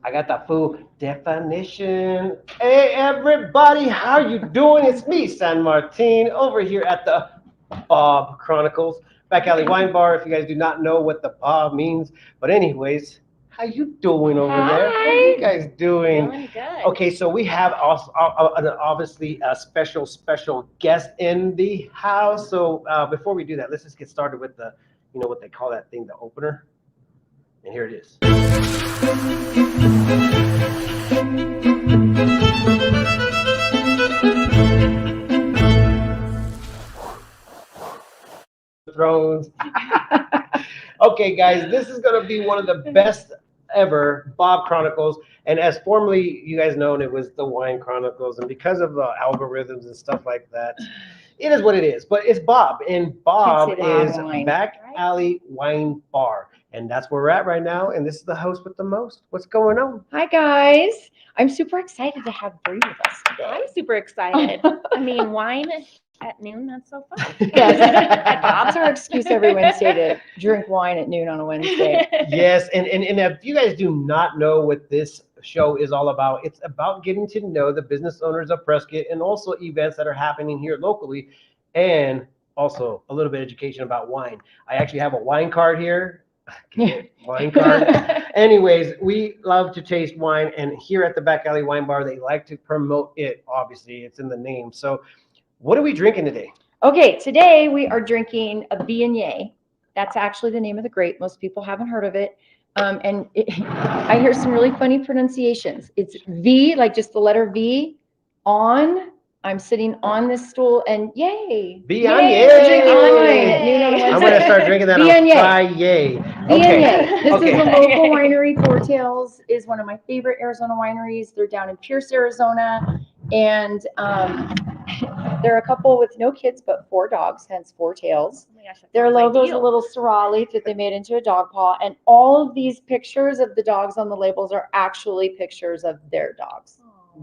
I got the full definition. Hey everybody, how you doing? It's me, San Martin, over here at the BAWB Chronicles, Back Alley Wine Bar. If you guys do not know what the BAWB means, but anyways, how you doing over there? How you Hi. guys doing? Doing good. Okay, so we have also obviously a special guest in the house. So before we do that, let's just get started with the, what they call that thing, the opener. And here it is. Thrones. Okay, guys, this is going to be one of the best ever BAWB Chronicles. And as formerly you guys know, it was the Wine Chronicles. And because of algorithms and stuff like that, it is what it is. But it's BAWB, and BAWB is wine. Back Alley Wine Bar. And that's where we're at right now. And this is the host with the most. What's going on? Hi guys. I'm super excited to have Bree with us today. I'm super excited. I mean, wine at noon, that's so fun. Yes. That's our excuse every Wednesday to drink wine at noon on a Wednesday. Yes, and if you guys do not know what this show is all about, it's about getting to know the business owners of Prescott and also events that are happening here locally, and also a little bit of education about wine. I actually have a wine card here. Wine card. Anyways, we love to taste wine, and here at the Back Alley Wine Bar, they like to promote it. Obviously, it's in the name. So, what are we drinking today? Okay, today we are drinking a Breeanya. That's actually the name of the grape. Most people haven't heard of it. I hear some really funny pronunciations. It's V, like just the letter V, on. I'm sitting on this stool, and yay! Breeanya. Yay, we're drinking wine at noon on a I'm Wednesday. going to start drinking that on Breeanya. Friday. Breeanya. This Okay. is a local winery. Four Tails is one of my favorite Arizona wineries. They're down in Pierce, Arizona, and they're a couple with no kids but 4 dogs, hence Four Tails. Oh my gosh, that Their sounds logo is a ideal. little sorrel leaf that they made into a dog paw, and all of these pictures of the dogs on the labels are actually pictures of their dogs.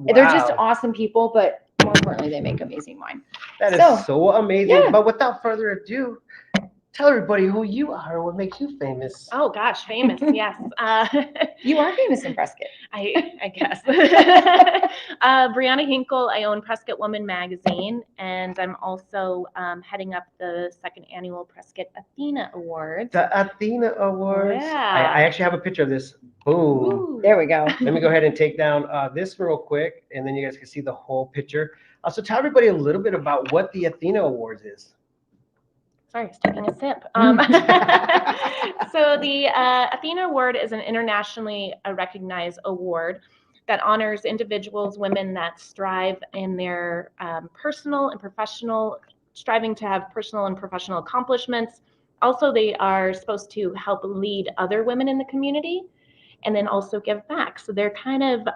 They're just Wow. awesome people, but more importantly, they make amazing wine. That is so amazing. yeah. But without further ado, tell everybody who you are and what makes you famous. Oh gosh, famous, yes. You are famous in Prescott. I guess. Breeanya Hinkel, I own Prescott Woman Magazine, and I'm also heading up the 2nd annual Prescott Athena Awards. The Athena Awards. Yeah. I actually have a picture of this. Boom. Ooh. There we go. Let me go ahead and take down this real quick, and then you guys can see the whole picture. So tell everybody a little bit about what the Athena Awards is. Sorry, I was taking a sip. So the Athena Award is an internationally recognized award that honors individuals, women that strive in their personal and professional, striving to have personal and professional accomplishments. Also, they are supposed to help lead other women in the community and then also give back. So they're kind of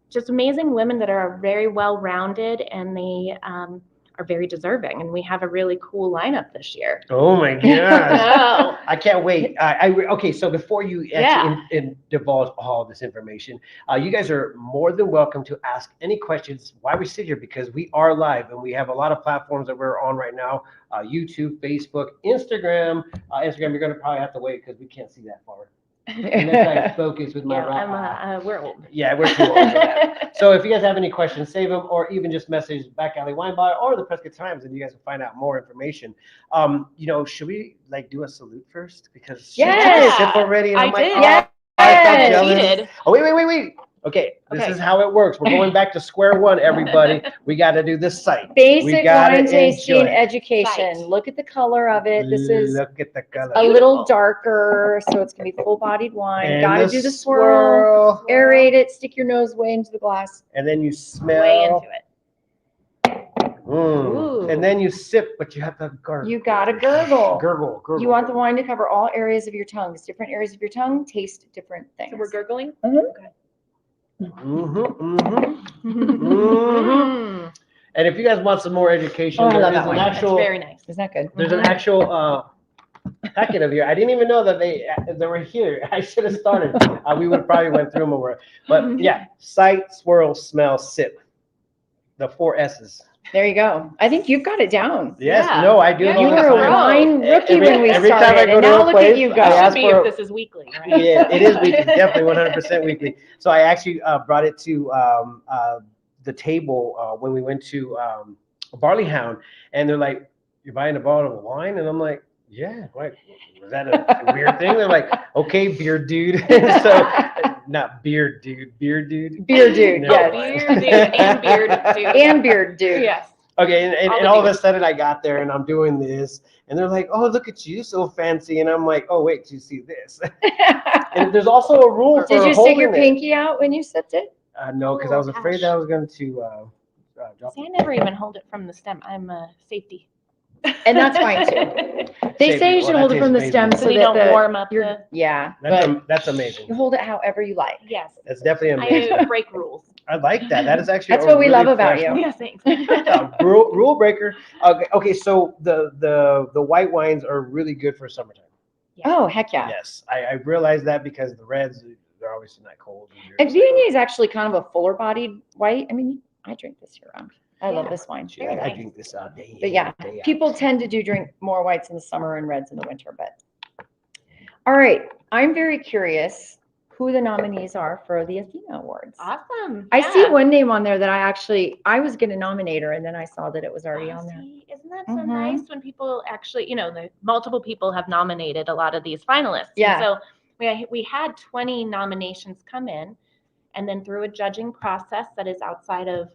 just amazing women that are very well-rounded, and they are very deserving. And we have a really cool lineup this year. Oh my gosh. Oh. I can't wait. Okay, so before you actually divulge all this information, you guys are more than welcome to ask any questions while we sit here, because we are live and we have a lot of platforms that we're on right now. YouTube, Facebook, Instagram. Instagram, you're going to probably have to wait because we can't see that far. Unless I focus with my We're old. Yeah, we're too old for that. So if you guys have any questions, save them, or even just message Back Alley Wine Bar or the Prescott Times, and you guys will find out more information. Should we do a salute first? Because she took a sip already, and I'm like, did. oh, I felt jealous. Cheated. Oh, wait. Okay, this is how it works. We're going back to square one, everybody. We got to do this sight. Basic wine tasting enjoy. education. Sight. Look at the color of it. This is Look at the color. a little darker, so it's gonna be full-bodied wine. And Gotta do the swirl, aerate it, stick your nose way into the glass. And then you smell. Way into it. Ooh. And then you sip, but you have to gargle. You gotta gurgle. Gurgle. You want the wine to cover all areas of your tongue. Different areas of your tongue taste different things. So we're gurgling? And if you guys want some more education, I love there's that an wine. actual. That's very nice. Isn't that good? There's an actual packet of here. I didn't even know that they were here. I should have started. We would probably went through them over. But yeah, sight, swirl, smell, sip. The 4 S's. There you go. I think you've got it down. Yes, Yeah. no, I do. Yeah, know You the were a sign. wine rookie Every- when we every time I started, go and to a now look at place, you I go. It ask should be for- if this is weekly, right? Yeah, it is weekly, definitely 100% weekly. So I actually brought it to the table when we went to Barley Hound, and they're like, "You're buying a bottle of wine?" And I'm like, "Yeah." Like, was that a weird thing? They're like, "Okay, beer dude." So, not beer dude, beer dude. Beer dude, Never yes. mind. Beer dude and beard dude. And beard dude. Yes. Okay, and All the all of a dudes. sudden I got there and I'm doing this, and they're like, "Oh, look at you, so fancy," and I'm like, "Oh, wait, do you see this?" And there's also a rule for Did you stick holding your it. pinky out when you sipped it? No, because I was Oh, afraid gosh. that I was going to drop See, I it. never even hold it from the stem. I'm a safety. And that's fine, too. They Safety. say you Well, should that hold it tastes from the amazing. stem So so you that don't warm up you're, the. yeah, That's but that's you amazing. hold it however you like. Yes. That's definitely amazing. I break rules. I like that. That is actually That's a what we really love about fresh you. one. Yeah, thanks. Rule breaker. Okay, so the white wines are really good for summertime. Oh, heck yeah. Yes, I realized that because the reds, they're obviously not cold. And Viognier is actually kind of a fuller bodied white. I mean, I drink this year round. I love Yeah. this wine. Shoot, I drink this all day. But yeah, day out. people tend to drink more whites in the summer and reds in the winter. But all right, I'm very curious who the nominees are for the Athena Awards. Awesome. I see Yeah. one name on there that I was going to nominate her, and then I saw that it was already Oh, on there. see, isn't that so Mhm. nice when people actually, the multiple people have nominated a lot of these finalists. Yeah. And so we had 20 nominations come in, and then through a judging process that is outside of,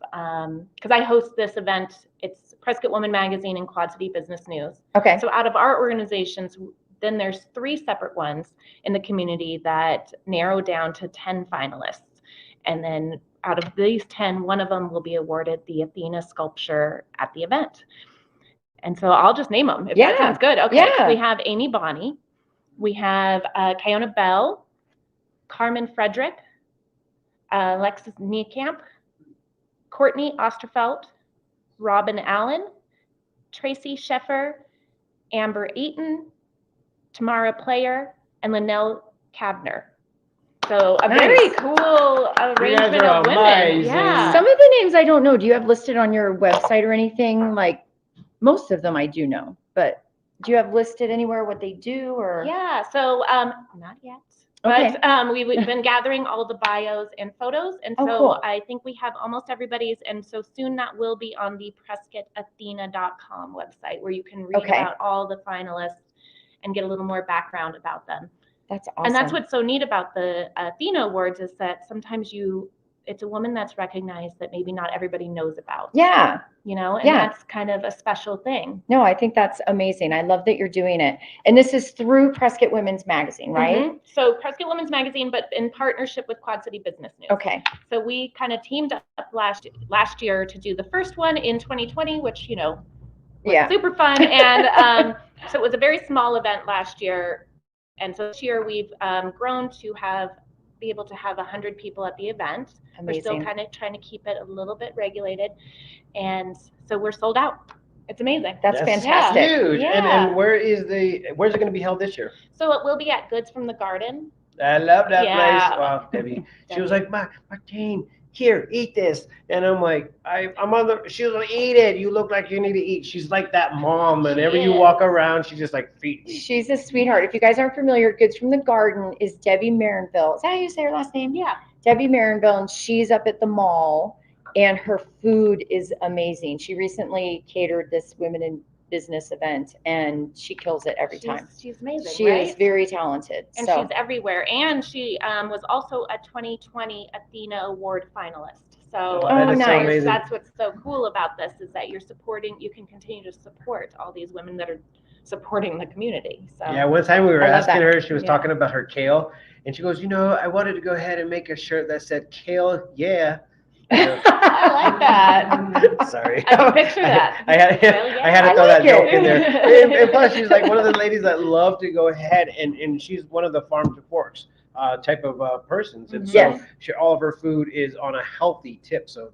because I host this event, it's Prescott Woman Magazine and Quad City Business News. Okay. So out of our organizations, then there's 3 separate ones in the community that narrow down to 10 finalists. And then out of these 10, one of them will be awarded the Athena sculpture at the event. And so I'll just name them if Yeah. that sounds good. Okay. Yeah. We have Amy Bonney. We have Kiona Bell, Carmen Frederick, Alexis Niekamp, Courtney Osterfeld, Robin Allen, Tracy Sheffer, Amber Eaton, Tamara Player, and Linnell Kavner. So a Nice. very cool arrangement are of women. amazing. Yeah. Some of the names I don't know. Do you have listed on your website or anything? Like most of them I do know, but do you have listed anywhere what they do or? Yeah. So not yet. Okay. But we've been gathering all the bios and photos. And Oh, so cool. I think we have almost everybody's. And so soon that will be on the PrescottAthena.com website where you can read Okay. about all the finalists and get a little more background about them. That's awesome. And that's what's so neat about the Athena Awards is that sometimes it's a woman that's recognized that maybe not everybody knows about. Yeah. And Yeah. that's kind of a special thing. No, I think that's amazing. I love that you're doing it. And this is through Prescott Women's Magazine, right? Mhm. So Prescott Women's Magazine, but in partnership with Quad City Business News. Okay. So we kind of teamed up last year to do the first one in 2020, which, was Yeah. super fun. And so it was a very small event last year. And so this year we've grown to be able to have 100 people at the event. We're still Amazing. kind of trying to keep it a little bit regulated. And so we're sold out. It's amazing. That's fantastic. Huge. Yeah. And where's it going to be held this year? So it will be at Goods from the Garden. I love that Yeah. place. Wow, Debbie. She was like, Martine, here, eat this. And I'm like, I'm on she was like, eat it. You look like you need to eat. She's like that mom. Whenever you is. walk around, she's just like, feed me. She's a sweetheart. If you guys aren't familiar, Goods from the Garden is Debbie Marinville. Is that how you say her last name? Yeah. Debbie Marinville, and she's up at the mall, and her food is amazing. She recently catered this Women in Business event, and she kills it every time. She's amazing. She right? is very talented. And so she's everywhere. And she was also a 2020 Athena Award finalist. So Oh, that is so amazing. that's what's so cool about this is that you can continue to support all these women that are supporting the community. So Yeah, one time we were I love asking that. her, she was Yeah. talking about her kale, and she goes, I wanted to go ahead and make a shirt that said kale, yeah. I like that. Sorry. I can picture that. I had Kale, yeah. I had to I throw like that joke it. in there. And plus, she's like one of the ladies that love to go ahead, and she's one of the farm to forks type of persons. And so Yes. all of her food is on a healthy tip. So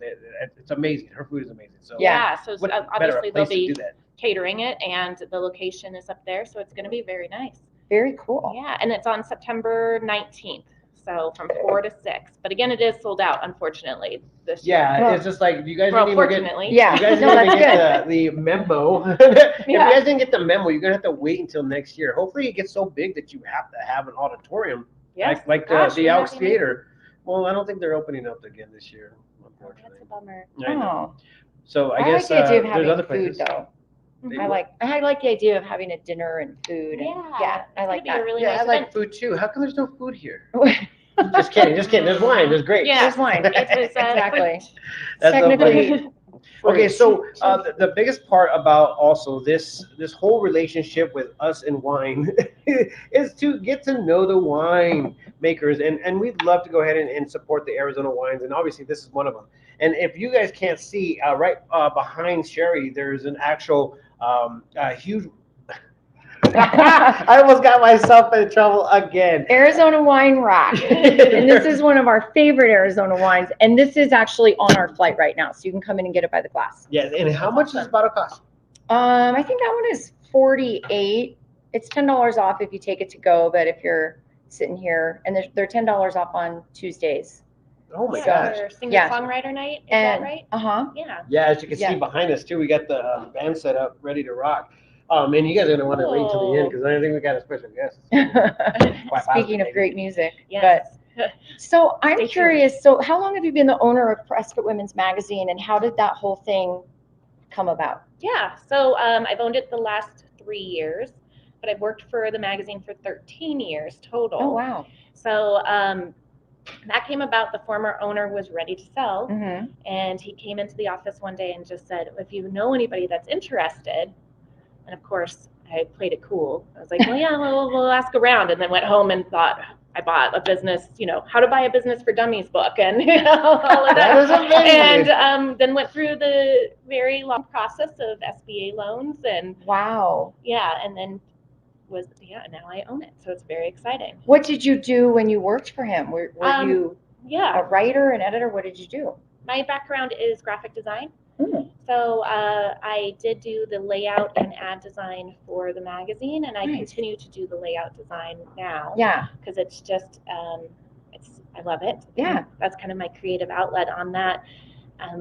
it's amazing. Her food is amazing. So Yeah. So what better obviously they'll place to be do that? catering it, and the location is up there, so it's going to be very nice. very cool. Yeah, and it's on September 19th. So from 4 to 6. But again, it is sold out, unfortunately, this year. Yeah, Well, it's just like you guys Well, didn't even get. fortunately. Yeah. You guys No, didn't even that's get the memo. If you Yeah. guys didn't get the memo, you're gonna have to wait until next year. Hopefully, it gets so big that you have to have an auditorium, Yes. like Gosh, the wouldn't Elks that be amazing? Theater. Well, I don't think they're opening up again this year, Oh, unfortunately. that's a bummer. I know. Oh, So I I guess like the idea of there's having other food places. though. They I do. like the idea of having a dinner and food. And, Yeah, I it's like gonna be a that. really Yeah, nice I like event. food too. How come there's no food here? Just kidding. There's wine. There's grapes. Yeah. There's wine. It was Exactly. That's so Technically, Okay, fruit. so the biggest part about also this whole relationship with us and wine is to get to know the wine makers, and we'd love to go ahead and support the Arizona wines, and obviously this is one of them. And if you guys can't see, right behind Sherry, there's an actual huge. I almost got myself in trouble again. Arizona wine rack. And this is one of our favorite Arizona wines. And this is actually on our flight right now. So you can come in and get it by the glass. Yeah, and how much does this bottle cost? I think that one is 48. It's $10 off if you take it to go, but if you're sitting here, and they're $10 off on Tuesdays. Oh my Yeah, gosh. for singer Yeah. songwriter night. Is And that right? yeah. Yeah, as you can see Yeah. behind us too, we got the band set up, ready to rock. And you guys are gonna want to wait until the end because I think we got a special guest. Quite Speaking of possibly. great music, Yes. so I'm Stay tuned. curious. So how long have you been the owner of Prescott Women's Magazine, and how did that whole thing come about? Yeah. So I've owned it the last 3 years, but I've worked for the magazine for 13 years total. Oh wow. So that came about. The former owner was ready to sell, Mm-hmm. and he came into the office one day and just said, "If you know anybody that's interested," and of course I played it cool. I was like, "Well, yeah, we'll ask around," and then went home and thought. I bought a business, how to buy a business for dummies book and all of That that. is amazing. And then went through the very long process of SBA loans and Wow. and then now I own it. So it's very exciting. What did you do when you worked for him? Were you Yeah. a writer, an editor? What did you do? My background is graphic design. Mm. So I did do the layout and ad design for the magazine, and I Nice. continue to do the layout design now. Yeah. Because it's just, I love it. Yeah. That's kind of my creative outlet on that.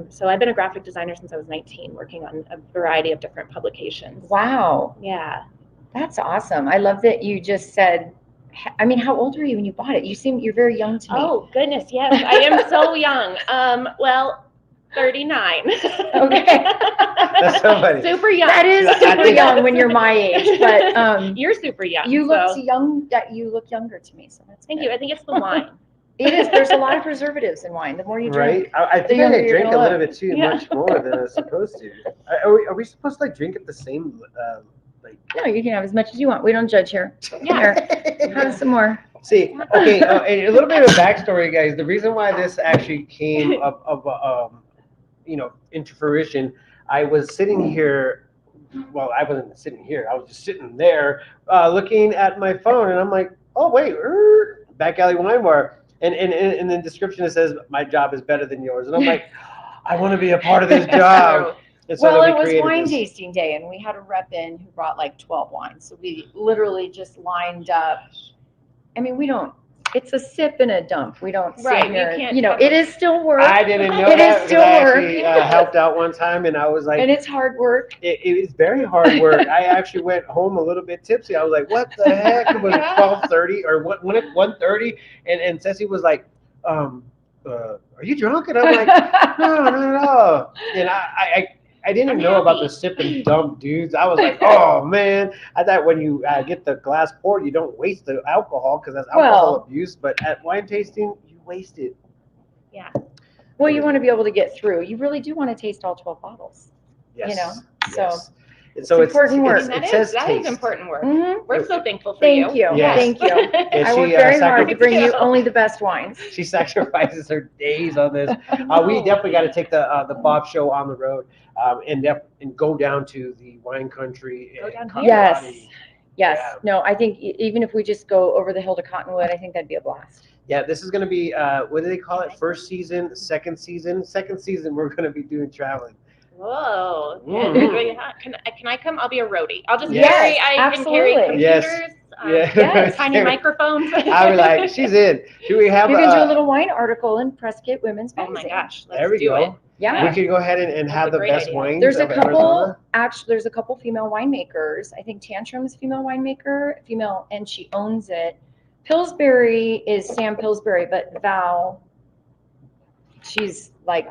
So I've been a graphic designer since I was 19, working on a variety of different publications. Wow. Yeah. That's awesome. I love that you just said, I mean, how old were you when you bought it? You're very young to me. Oh, goodness, yes. I am so young. Well, 39. Okay. That's so funny. Super young. That is I super think- young when you're my age, but You're super young. you look so young. That you look younger to me. So that's thank good. you. I think it's the wine. It is. There's a lot of preservatives in wine. The more you drink, Right? I think I younger you're drink a gonna little look. bit too Yeah. much more than I was supposed to. Are we supposed to drink at the same no, you can have as much as you want. We don't judge here. Yeah. Here, have some more. See, okay, a little bit of backstory, guys. The reason why this actually came into fruition, I was sitting here. Well, I wasn't sitting here. I was just sitting there, looking at my phone, and I'm like, "Oh wait, back alley wine bar." And in the description it says, "My job is better than yours," and I'm like, "I want to be a part of this job." And so Well, then it we was created wine this. tasting day, and we had a rep in who brought like 12 wines. So we literally just lined up. I mean, we don't. It's a sip and a dump. We don't sit Right, you here. can't It have- is still work, I didn't know It that is because still I work. actually helped out one time, and I was like, and it's hard work. it is very hard work. I actually went home a little bit tipsy. I was like, "What the heck?" It was 12:30 or what? When it 1:30, and Ceci was like, "Are you drunk?" And I'm like, "No." And I didn't I'm know about happy. the sip and dump dudes. I was like, "Oh man!" I thought when you get the glass poured, you don't waste the alcohol because that's alcohol Well- abuse. But at wine tasting, you waste it. Well, you want to be able to get through. You really do want to taste all 12 bottles. Yes. so yes. And so it's important work. And it says that taste. is important work. Mhm. We're so thankful for Thank you. Yes. Thank you. And I work she, very hard to bring you sacrifices- only the best wines. She sacrifices her days on this. We definitely got to take the BAWB show on the road and go down to the wine country. Go and down Cottonwood. Yes. Yes. Yeah. No, I think even if we just go over the hill to Cottonwood, I think that'd be a blast. Yeah, this is going to be, what do they call it? First season, second season? Second season, we're going to be doing traveling. Whoa. Mm. Can I come? I'll be a roadie. I'll just Yes, carry. I can carry absolutely. Yes. computers. Yeah. tiny microphones. I was like, she's in. Do we have You can do a little wine article in Prescott Women's Oh Magazine. my gosh, let's There we do go. it. Yeah. We could go ahead and That's have a the great best idea. wines There's a of couple, Arizona. actually, there's a couple female winemakers. I think Tantrum's female winemaker, female, and she owns it. Pillsbury is Sam Pillsbury, but Val, she's like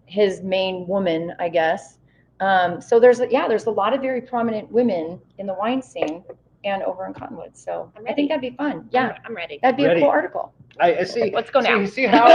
his main woman, I guess. So there's a lot of very prominent women in the wine scene and over in Cottonwood. So I'm I ready. think that'd be fun. Yeah, I'm ready. that'd be Ready. a cool article. I see. Let's go now. See how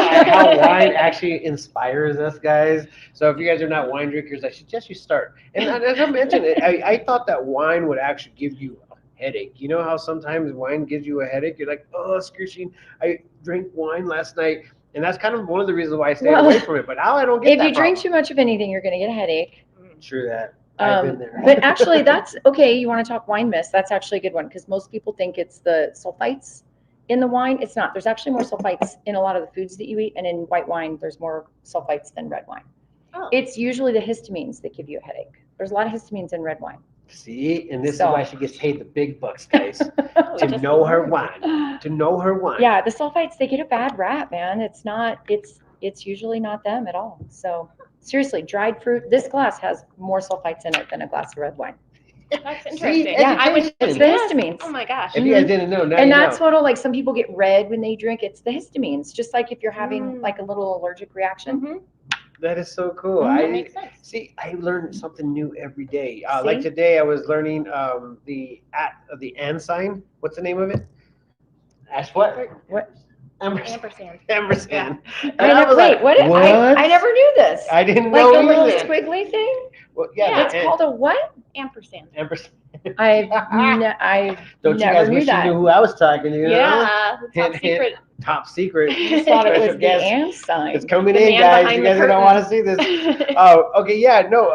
wine actually inspires us, guys. So if you guys are not wine drinkers, I suggest you start. And as I mentioned, I thought that wine would actually give you a headache. You know how sometimes wine gives you a headache? You're like, oh, excruciating. I drank wine last night. And that's kind of one of the reasons why I stayed away from it. But now I don't get If that you drink problem. too much of anything, you're going to get a headache. True that. I've been there. But actually, that's okay. You want to talk wine mist? That's actually a good one because most people think it's the sulfites in the wine. It's not. There's actually more sulfites in a lot of the foods that you eat, and in white wine, there's more sulfites than red wine. Oh. It's usually the histamines that give you a headache. There's a lot of histamines in red wine. See, and this So- is why she gets paid the big bucks, guys. Oh, to just know her learned. wine. To know her wine. Yeah, the sulfites, they get a bad rap, man. It's not. It's usually not them at all. So seriously, dried fruit. This glass has more sulfites in it than a glass of red wine. That's interesting. Yeah, I would. It's the Yes. histamines. Oh my gosh. If you guys didn't know, now And you that's know. what'll, like, some people get red when they drink. It's the histamines. Just like if you're having Mm. like a little allergic reaction. Mhm. That is so cool. Mhm. That I makes sense. see. I learned something new every day. See? Like today, I was learning the and sign. What's the name of it? Ash what? What? Ampersand. Ampersand. And I never, was wait, like, what? I never knew this. I didn't Like know the little either. squiggly thing? Well, yeah, Yeah, It's called a what? Ampersand. Ampersand. I Don't you never guys knew wish that. you knew who I was talking to? You know? Yeah, the top Hint, hint. secret. Top secret. I just thought it was Special the guest. and sign. It's coming The in, man guys. behind You the guys don't curtain. want to see this. Oh, okay, yeah, no.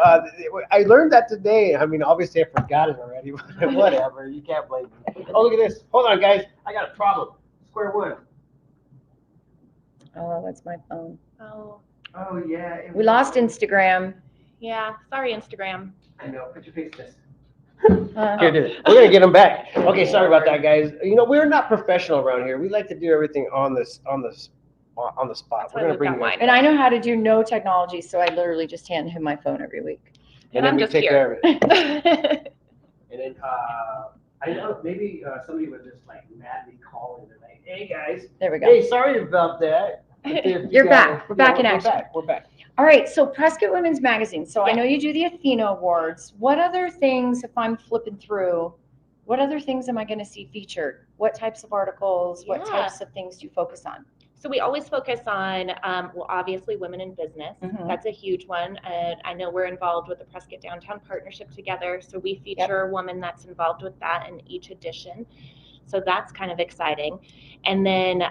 I learned that today. I mean, obviously, I forgot it already, but whatever. You can't blame me. Oh, look at this. Hold on, guys. I got a problem. Square one. Oh, that's my phone. Oh, Oh, yeah. We lost Instagram. yeah. Sorry, Instagram. I know. Put your face this. Uh, Here, do it. We're gonna get them back. Okay, sorry about that, guys. You know, we're not professional around here. We like to do everything on the spot. That's We're why gonna we've bring got you wine. guys. And I know how to do no technology, so I literally just hand him my phone every week. And then I'm we just take care here. of it. And then I know maybe somebody was just like madly calling. They're like, "Hey guys, There we go. hey, sorry about that." But if you You're guys- back. We're back in we're action. Back. We're back. All right, so Prescott Women's Magazine. So I Yeah. know you do the Athena Awards. What other things, if I'm flipping through, what other things am I going to see featured? What types of articles? What Yeah. types of things do you focus on? So we always focus on, well, obviously women in business. Mhm. That's a huge one. And I know we're involved with the Prescott Downtown Partnership together. So we feature a woman that's involved with that in each edition. So that's kind of exciting. And then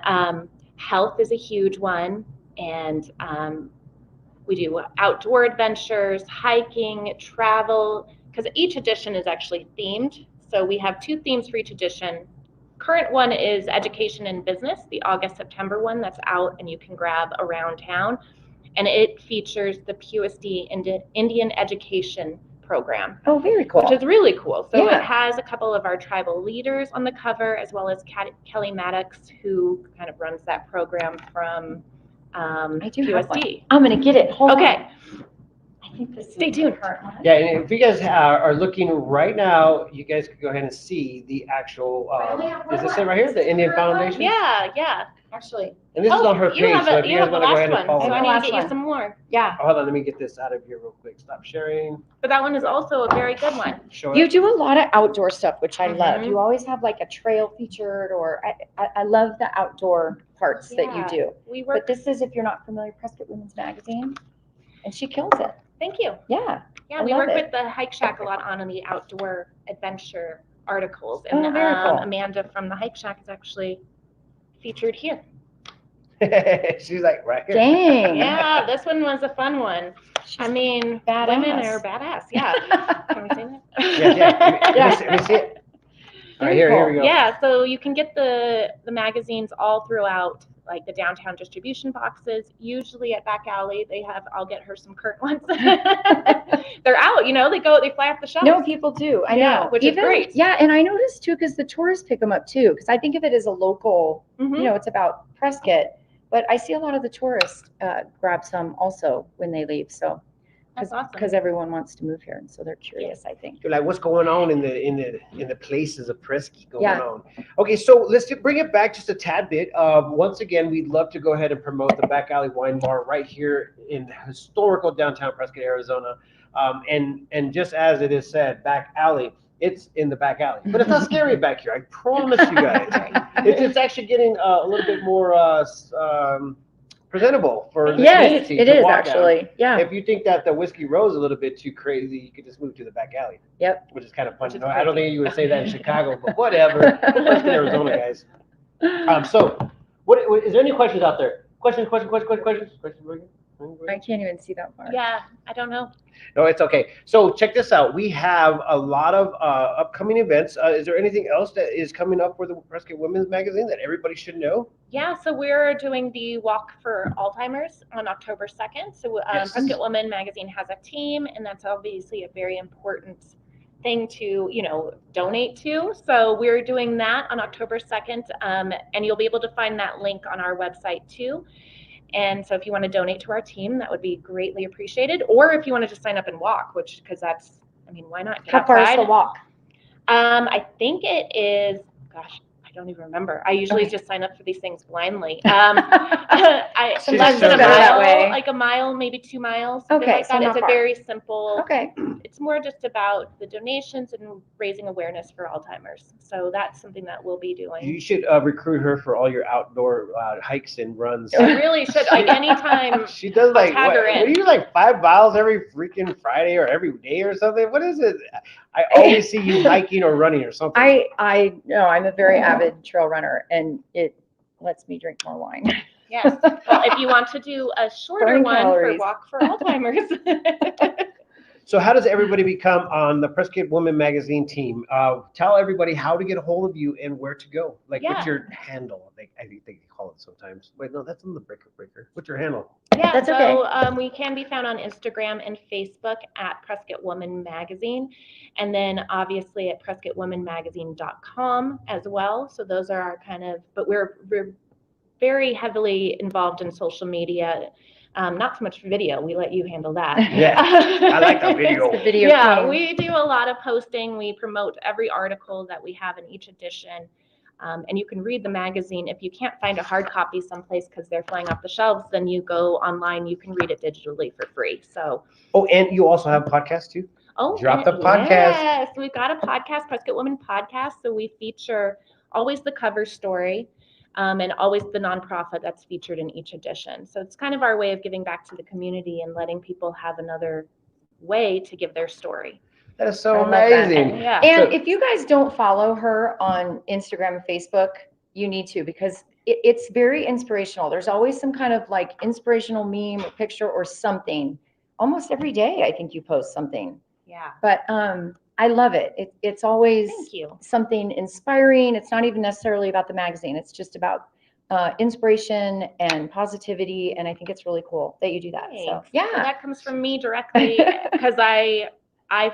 health is a huge one. And we do outdoor adventures, hiking, travel, because each edition is actually themed. So we have 2 themes for each edition. Current one is education and business, the August-September one that's out and you can grab around town. And it features the PUSD Indian Education Program, Oh, very cool. which is really cool. So Yeah. it has a couple of our tribal leaders on the cover, as well as Kelly Maddox, who kind of runs that program from I do have one. PUSD. I'm going to get it. Hold on. Okay, I think this Stay is the tuned. current one. Yeah, and if you guys are looking right now, you guys could go ahead and see the actual. Is this it right here? The Indian Foundation. yeah. Actually, And this is on her You page. have So if you you guys have the want to go ahead last and one, follow. so I the need to last get you one. some more. yeah. Oh, hold on, let me get this out of here real quick. Stop sharing. But that one is also a very good one. Show You it. do a lot of outdoor stuff, which I love. Mhm. You always have like a trail featured, or I love the outdoor parts that you Yeah. do. We But work. this is, if you're not familiar, Prescott Women's Magazine, and she kills it. Thank you. Yeah. Yeah, I we love work it. with the Hike Shack a lot on the outdoor adventure articles, and Oh, very cool. Amanda from the Hike Shack is actually featured here. She's like right here. Dang. Yeah, this one was a fun one. I mean, badass. women are badass. Yeah. Can we say that? Yeah, yeah. Let me see it. All right, here we go. Yeah, so you can get the magazines all throughout, like the downtown distribution boxes. Usually at Back Alley, I'll get her some current ones. They're out, they fly off the shelves. No, people do. I know. Which is great. Yeah, and I noticed too, because the tourists pick them up too, because I think of it as a local, it's about Prescott, but I see a lot of the tourists grab some also when they leave. So that's awesome. Because everyone wants to move here, and so they're curious. I think. You're like, what's going on in the places of Prescott going on? Okay, so let's bring it back just a tad bit. Once again, we'd love to go ahead and promote the Back Alley Wine Bar right here in historical downtown Prescott, Arizona. And just as it is said, Back Alley, it's in the back alley, but it's not scary back here. I promise you guys. It's actually getting a little bit more presentable for the community. It is actually. Yeah. If you think that the Whiskey Row is a little bit too crazy, you could just move to the back alley. Yep. Which is kind of funny. I don't think you would say that in Chicago, but whatever. Let's get Arizona, guys. So, what is there any questions out there? Questions? I can't even see that far. Yeah, I don't know. No, it's okay. So check this out. We have a lot of upcoming events. Is there anything else that is coming up for the Prescott Women's Magazine that everybody should know? Yeah, so we're doing the Walk for Alzheimer's on October 2nd. So Prescott Women Magazine has a team, and that's obviously a very important thing to, donate to. So we're doing that on October 2nd, and you'll be able to find that link on our website too. And so if you want to donate to our team, that would be greatly appreciated. Or if you want to just sign up and walk, because why not? How far is the walk? I think it is, I don't even remember. I usually just sign up for these things blindly. Less than a mile, like a mile, maybe 2 miles. Okay, like so that. not It's far. a very simple. Okay. It's more just about the donations and raising awareness for Alzheimer's. So that's something that we'll be doing. You should recruit her for all your outdoor hikes and runs. I really should. Like anytime. She does like tag her in. what do you like 5 miles every freaking Friday or every day or something? What is it? I always see you hiking or running or something. I know I'm a very avid trail runner, and it lets me drink more wine. Yes. Well, if you want to do a shorter Burn one calories. for Walk for Alzheimer's. So how does everybody become on the Prescott Women Magazine team? Tell everybody how to get a hold of you and where to go. Like, what's your handle? I think they call it sometimes. Wait, no, that's on the breaker. What's your handle? Yeah, That's so we can be found on Instagram and Facebook at Prescott Woman Magazine, and then obviously at PrescottWomanMagazine.com as well. So those are our but we're very heavily involved in social media. Not so much video. We let you handle that. Yeah, I like the video. The video Yeah, queen. we do a lot of posting. We promote every article that we have in each edition. And you can read the magazine. If you can't find a hard copy someplace because they're flying off the shelves, then you go online. You can read it digitally for free. So. Oh, and you also have podcasts too? Oh, Drop the podcast. Yes, we've got a podcast, Prescott Women Podcast. So we feature always the cover story. And always the nonprofit that's featured in each edition. So it's kind of our way of giving back to the community and letting people have another way to give their story. That is so amazing. Yeah. And if you guys don't follow her on Instagram and Facebook, you need to, because it's very inspirational. There's always some kind of like inspirational meme or picture or something. Almost every day, I think you post something. Yeah. But I love it. It's always Thank you. something inspiring. It's not even necessarily about the magazine. It's just about inspiration and positivity. And I think it's really cool that you do that. Thanks. So yeah, And that comes from me directly because I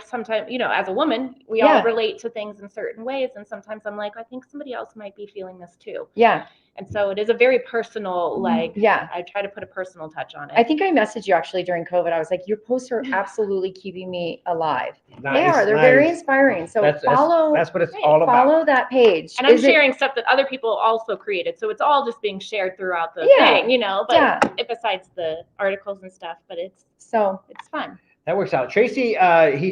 sometimes, as a woman, we all relate to things in certain ways. And sometimes I'm like, I think somebody else might be feeling this too. Yeah. And so it is a very personal, I try to put a personal touch on it. I think I messaged you actually during COVID. I was like, your posts are absolutely keeping me alive. They are. They're very inspiring. So that's what it's all about. Follow that page. And I'm sharing stuff that other people also created. So it's all just being shared throughout the thing, but besides the articles and stuff, but it's fun. That works out. Tracy,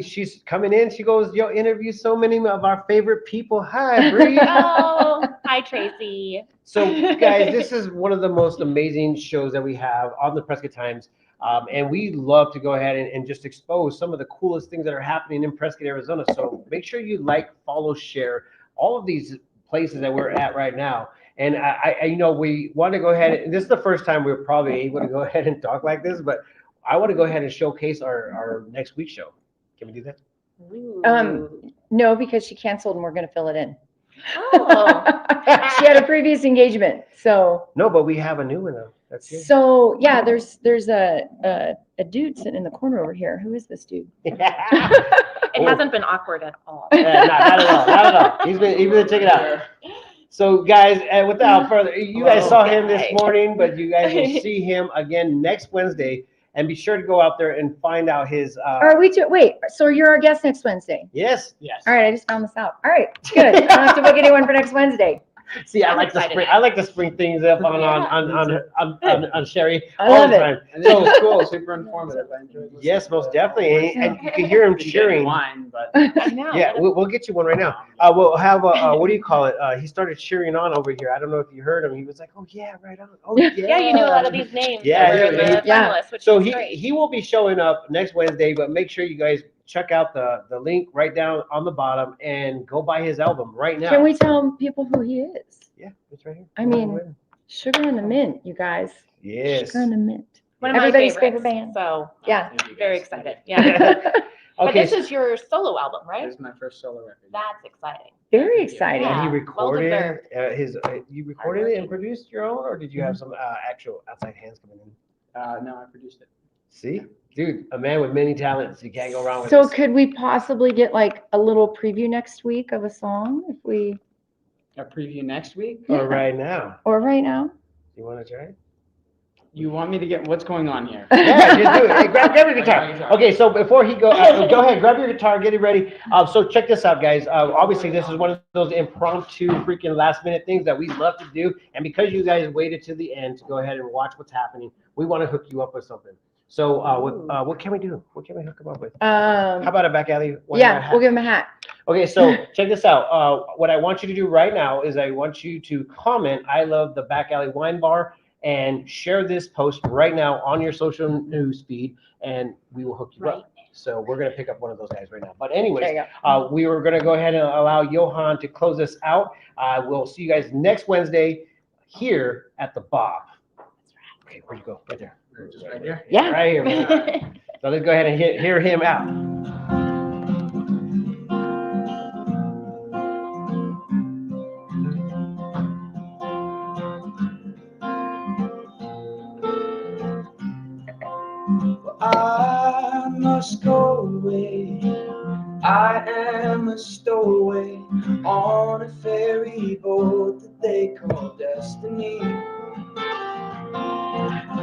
she's coming in. She goes, yo, interview so many of our favorite people. Hi, Bree. Oh, hi, Tracy. So, guys, this is one of the most amazing shows that we have on the Prescott Times. And we love to go ahead and just expose some of the coolest things that are happening in Prescott, Arizona. So make sure you like, follow, share all of these places that we're at right now. And I we want to go ahead, and this is the first time we're probably able to go ahead and talk like this, but I want to go ahead and showcase our next week's show. Can we do that? No, because she canceled and we're going to fill it in. Oh. She had a previous engagement, so. No, but we have a new one though. That's it. So, yeah, there's a dude sitting in the corner over here. Who is this dude? It hasn't been awkward at all. Not at all. Not at all. He's been checking it out. So, guys, without further, you guys saw him this morning, but you guys will see him again next Wednesday. And be sure to go out there and find out his. Are we wait, so you're our guest next Wednesday? Yes. All right, I just found this out. All right, good. I don't have to book anyone for next Wednesday. See, I like to spring things up on Sherry I all love the it. time. And this was cool, super informative. I enjoyed listening. Yes, most definitely, and you can hear him cheering. Wine, but I know. Yeah, we'll get you one right now. We'll have a what do you call it? He started cheering on over here. I don't know if you heard him. He was like, "Oh yeah, right on. Oh yeah." Yeah, you knew a lot of these names. Yeah, that were in the yeah. finalists, which So is great. he will be showing up next Wednesday, but make sure you guys check out the link right down on the bottom and go buy his album right now. Can we tell people who he is? Yeah, it's right here. I mean, Sugar in the Mint, you guys. Yes. Sugar in the Mint. One of my Everybody's favorites. favorite band. So Yeah. very excited. Yeah. But Okay. this is your solo album, right? this is my first solo record. That's exciting. Very exciting. Yeah. And he recorded well-deserved. his. You recorded it and produced your own, or did you have some actual outside hands coming in? No, I produced it. See, dude, a man with many talents. You can't go wrong with So this. could we possibly get like a little preview next week of a song if we, A preview next week? Or right now, or right now? you want to try it? You want me to get what's going on here? Yeah, just do it. Hey, grab your guitar. Okay, so before he go ahead, grab your guitar, get it ready. So check this out, guys. Obviously, this is one of those impromptu, freaking last-minute things that we love to do. And because you guys waited to the end to go ahead and watch what's happening, we want to hook you up with something. So what can we do? What can we hook him up with? How about a back alley? Yeah, we'll give him a hat. Okay, so check this out. What I want you to do right now is I want you to comment, "I love the Back Alley Wine Bar," and share this post right now on your social news feed, and we will hook you up. So we're going to pick up one of those guys right now. But anyways, There you go. we were going to go ahead and allow Johan to close us out. We'll see you guys next Wednesday here at the BAWB. Okay, where'd you go? Right there. Just right here. Yeah. Right here. Man. So let's go ahead and hear him out. I must go away. I am a stowaway on a ferry boat that they call destiny.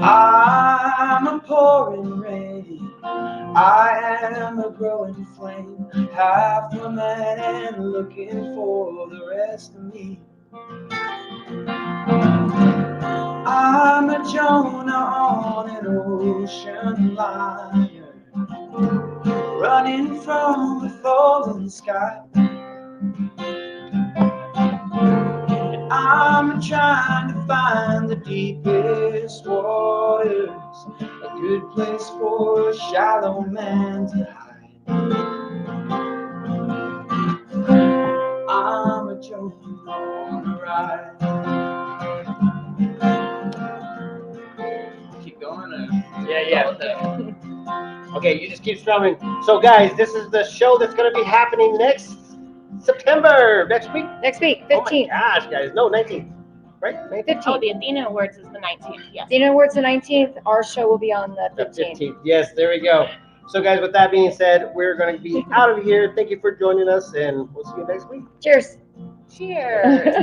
I'm a pouring rain. I am a growing flame, half woman and looking for the rest of me. I'm a Jonah on an ocean liner, running from a fallen sky. And I'm trying to find the deepest waters, a good place for a shallow man to hide. I'm a Jonah on a ride. Yeah. Okay, you just keep strumming. So, guys, this is the show that's going to be happening next September, next week. Next week, Oh my 15th. gosh, guys. No, 19th. Right? 19th? Oh, the Athena Awards is the 19th. Yes. Athena Awards the 19th. Our show will be on the The 15th. 15th. Yes, there we go. So, guys, with that being said, we're going to be out of here. Thank you for joining us, and we'll see you next week. Cheers. Cheers.